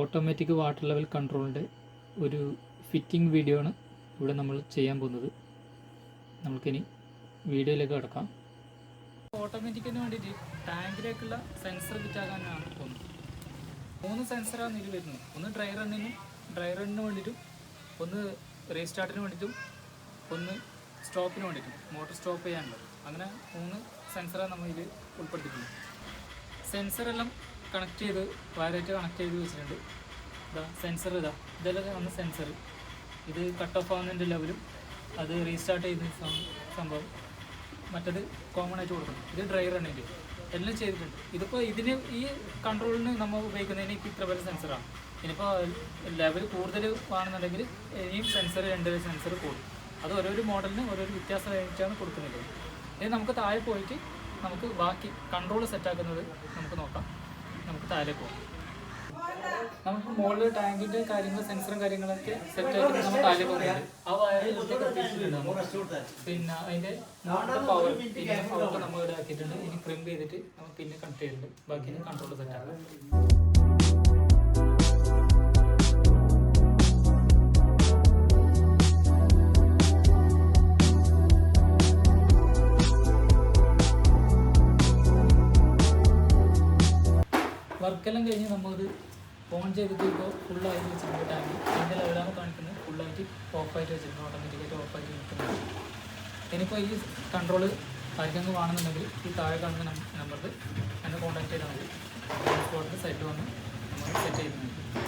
Automatic water level കൺട്രോളിൻ്റെ ഒരു fitting video ആണ് ഇവിടെ നമ്മൾ ചെയ്യാൻ പോകുന്നത്. നമുക്കിനി വീഡിയോയിലേക്ക് കിടക്കാം. ഓട്ടോമാറ്റിക്കിന് വേണ്ടിയിട്ട് ടാങ്കിലേക്കുള്ള സെൻസർ ഫിറ്റാക്കാനാണ് പോകുന്നത്. 3 സെൻസറാണ് ഇതിൽ വരുന്നത്. ഒന്ന് ഡ്രൈ റണ്ണിന് വേണ്ടിയിട്ടും, ഒന്ന് റീസ്റ്റാർട്ടിന് വേണ്ടിയിട്ടും, ഒന്ന് സ്റ്റോപ്പിന് വേണ്ടിയിട്ടും, മോട്ടോർ സ്റ്റോപ്പ് ചെയ്യാനുള്ളത്. അങ്ങനെ 3 സെൻസറാണ് നമ്മൾ ഇതിൽ ഉൾപ്പെടുത്തിയിട്ടുണ്ട്. സെൻസറെല്ലാം കണക്ട് ചെയ്ത് വയറായിട്ട് കണക്ട് ചെയ്ത് വെച്ചിട്ടുണ്ട്. സെൻസർ ഇതെല്ലാം വന്ന സെൻസർ. ഇത് കട്ട് ഓഫ് ആവുന്നതിൻ്റെ ലെവലും അത് റീസ്റ്റാർട്ട് ചെയ്യുന്ന സംഭവം, മറ്റത് കോമൺ ആയിട്ട് കൊടുക്കണം. ഇത് ഡ്രൈ റണ്ണിൻ്റെ എല്ലാം ചെയ്തിട്ടുണ്ട്. ഇതിപ്പോൾ ഇതിന് ഈ കൺട്രോളിന് നമ്മൾ ഉപയോഗിക്കുന്നതിന് ഇത്ര വലിയ സെൻസറാണ്. ഇനിയിപ്പോൾ ലെവൽ കൂടുതൽ ആണെന്നുണ്ടെങ്കിൽ ഇനിയും സെൻസർ 2 സെൻസർ കൂടും. അത് ഓരോരോ മോഡലിന് ഓരോരോ വ്യത്യാസമായിട്ടാണ് കൊടുക്കുന്നത്. ഇനി നമുക്ക് താഴെ പോയിട്ട് നമുക്ക് ബാക്കി കൺട്രോൾ സെറ്റാക്കുന്നത് നമുക്ക് നോക്കാം. നമുക്ക് താഴെ പോകാം. നമുക്ക് മുകളിൽ ടാങ്കിൻ്റെ കാര്യങ്ങൾ, സെൻസറും കാര്യങ്ങളൊക്കെ സെറ്റായിട്ട് നമ്മൾ താഴെ പോകുന്നത്. ആ വയർ എത്തിയിട്ടുണ്ട്. പിന്നെ അതിൻ്റെ പവർ നമ്മൾ ഇവിടെ ആക്കിയിട്ടുണ്ട്. ഇനി ക്രിമ്പ് ചെയ്തിട്ട് നമ്മൾ പിന്നെ കണക്ട് ചെയ്തിട്ടുണ്ട്. ബാക്കി കൺട്രോൾ സെറ്റാക്കാം. വർക്കെല്ലാം കഴിഞ്ഞ് നമ്മളത് ഓൺ ചെയ്തിട്ട് ഇപ്പോൾ ഫുള്ളായിട്ട് വെച്ചിട്ടുണ്ട്. ടാങ്ക് അതിൻ്റെ ലെവലാണ് കാണിക്കുന്നത്. ഫുള്ളായിട്ട് ഓഫായിട്ട് വെച്ചിട്ടുണ്ട്. ഓട്ടോമാറ്റിക്കായിട്ട് ഓഫായിട്ട് നിൽക്കുന്നത്. ഇനിയിപ്പോൾ ഈ കൺട്രോൾ ആർക്കെങ്കിലും വേണമെന്നുണ്ടെങ്കിൽ ഈ താഴെ കാണുന്ന നമ്പറിൽ എന്നെ കോൺടാക്ട് ചെയ്താൽ മതി. സ്പോട്ടിൽ സൈറ്റിൽ വന്ന് നമ്മൾ സെറ്റ് ചെയ്യുന്നുണ്ട്.